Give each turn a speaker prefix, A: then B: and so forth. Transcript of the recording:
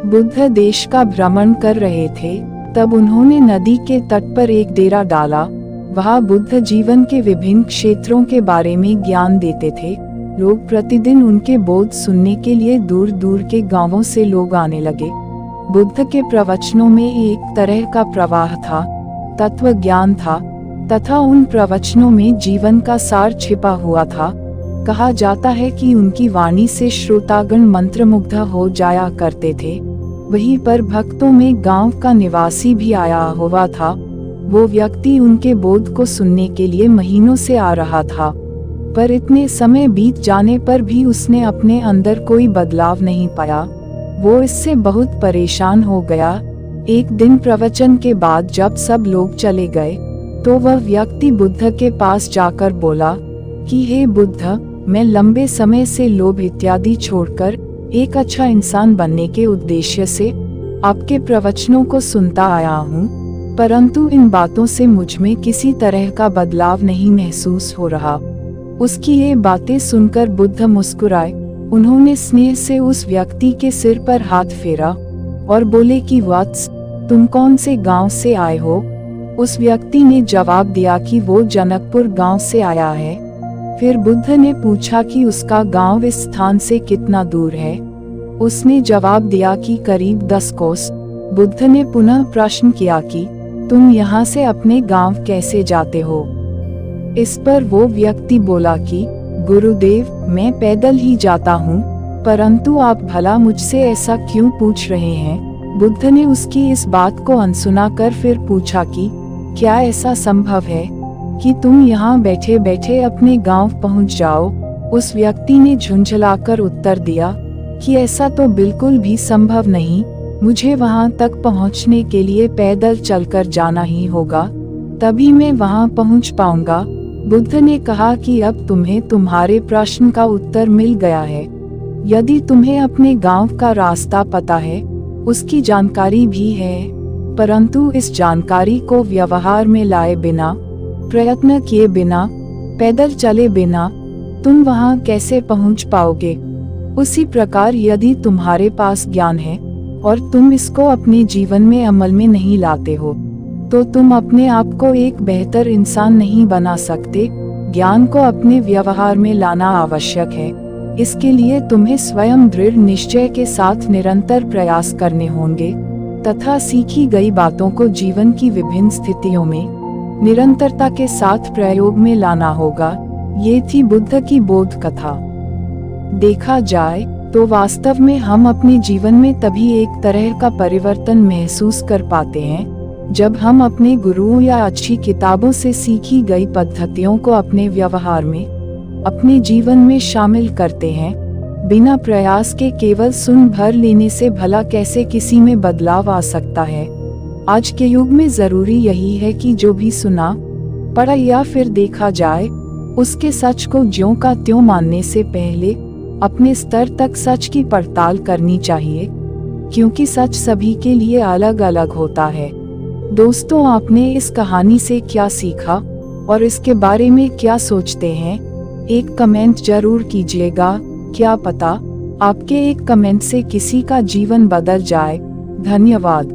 A: बुद्ध देश का भ्रमण कर रहे थे, तब उन्होंने नदी के तट पर एक डेरा डाला। वहाँ बुद्ध जीवन के विभिन्न क्षेत्रों के बारे में ज्ञान देते थे। लोग प्रतिदिन उनके बोध सुनने के लिए दूर दूर के गांवों से लोग आने लगे। बुद्ध के प्रवचनों में एक तरह का प्रवाह था, तत्व ज्ञान था, तथा उन प्रवचनों में जीवन का सार छिपा हुआ था। कहा जाता है कि उनकी वाणी से श्रोतागण मंत्रमुग्ध हो जाया करते थे। वहीं पर भक्तों में गांव का निवासी भी आया हुआ था। वो व्यक्ति उनके बोध को सुनने के लिए महीनों से आ रहा था, पर इतने समय बीत जाने पर भी उसने अपने अंदर कोई बदलाव नहीं पाया। वो इससे बहुत परेशान हो गया। एक दिन प्रवचन के बाद जब सब लोग चले गए, तो वह व्यक्ति बुद्ध के पास जाकर बोला कि हे बुद्ध, मैं लंबे समय से लोभ इत्यादि छोड़कर एक अच्छा इंसान बनने के उद्देश्य से आपके प्रवचनों को सुनता आया हूँ, परंतु इन बातों से मुझ में किसी तरह का बदलाव नहीं महसूस हो रहा। उसकी ये बातें सुनकर बुद्ध मुस्कुराए। उन्होंने स्नेह से उस व्यक्ति के सिर पर हाथ फेरा और बोले कि वत्स, तुम कौन से गांव से आए हो? उस व्यक्ति ने जवाब दिया कि वो जनकपुर गांव से आया है। फिर बुद्ध ने पूछा कि उसका गांव इस स्थान से कितना दूर है? उसने जवाब दिया कि करीब 10 कोस। बुद्ध ने पुनः प्रश्न किया कि तुम यहाँ से अपने गांव कैसे जाते हो? इस पर वो व्यक्ति बोला कि गुरुदेव, मैं पैदल ही जाता हूँ, परंतु आप भला मुझसे ऐसा क्यों पूछ रहे हैं? बुद्ध ने उसकी इस बात को अनसुना कर फिर पूछा कि क्या ऐसा संभव है कि तुम यहाँ बैठे बैठे अपने गांव पहुँच जाओ? उस व्यक्ति ने झुंझलाकर उत्तर दिया कि ऐसा तो बिल्कुल भी संभव नहीं, मुझे वहाँ तक पहुँचने के लिए पैदल चलकर जाना ही होगा, तभी मैं वहाँ पहुँच पाऊंगा। बुद्ध ने कहा कि अब तुम्हें तुम्हारे प्रश्न का उत्तर मिल गया है। यदि तुम्हें अपने गांव का रास्ता पता है, उसकी जानकारी भी है, परंतु इस जानकारी को व्यवहार में लाए बिना, प्रयत्न किए बिना, पैदल चले बिना तुम वहां कैसे पहुंच पाओगे? उसी प्रकार यदि तुम्हारे पास ज्ञान है और तुम इसको अपने जीवन में अमल में नहीं लाते हो, तो तुम अपने आप को एक बेहतर इंसान नहीं बना सकते। ज्ञान को अपने व्यवहार में लाना आवश्यक है। इसके लिए तुम्हें स्वयं दृढ़ निश्चय के साथ निरंतर प्रयास करने होंगे तथा सीखी गई बातों को जीवन की विभिन्न स्थितियों में निरंतरता के साथ प्रयोग में लाना होगा। ये थी बुद्ध की बोध कथा। देखा जाए तो वास्तव में हम अपने जीवन में तभी एक तरह का परिवर्तन महसूस कर पाते हैं जब हम अपने गुरुओं या अच्छी किताबों से सीखी गई पद्धतियों को अपने व्यवहार में, अपने जीवन में शामिल करते हैं। बिना प्रयास के केवल सुन भर लेने से भला कैसे किसी में बदलाव आ सकता है? आज के युग में जरूरी यही है कि जो भी सुना, पढ़ा या फिर देखा जाए, उसके सच को ज्यों का त्यों मानने से पहले अपने स्तर तक सच की पड़ताल करनी चाहिए, क्योंकि सच सभी के लिए अलग अलग होता है। दोस्तों, आपने इस कहानी से क्या सीखा और इसके बारे में क्या सोचते हैं? एक कमेंट जरूर कीजिएगा। क्या पता आपके एक कमेंट से किसी का जीवन बदल जाए। धन्यवाद।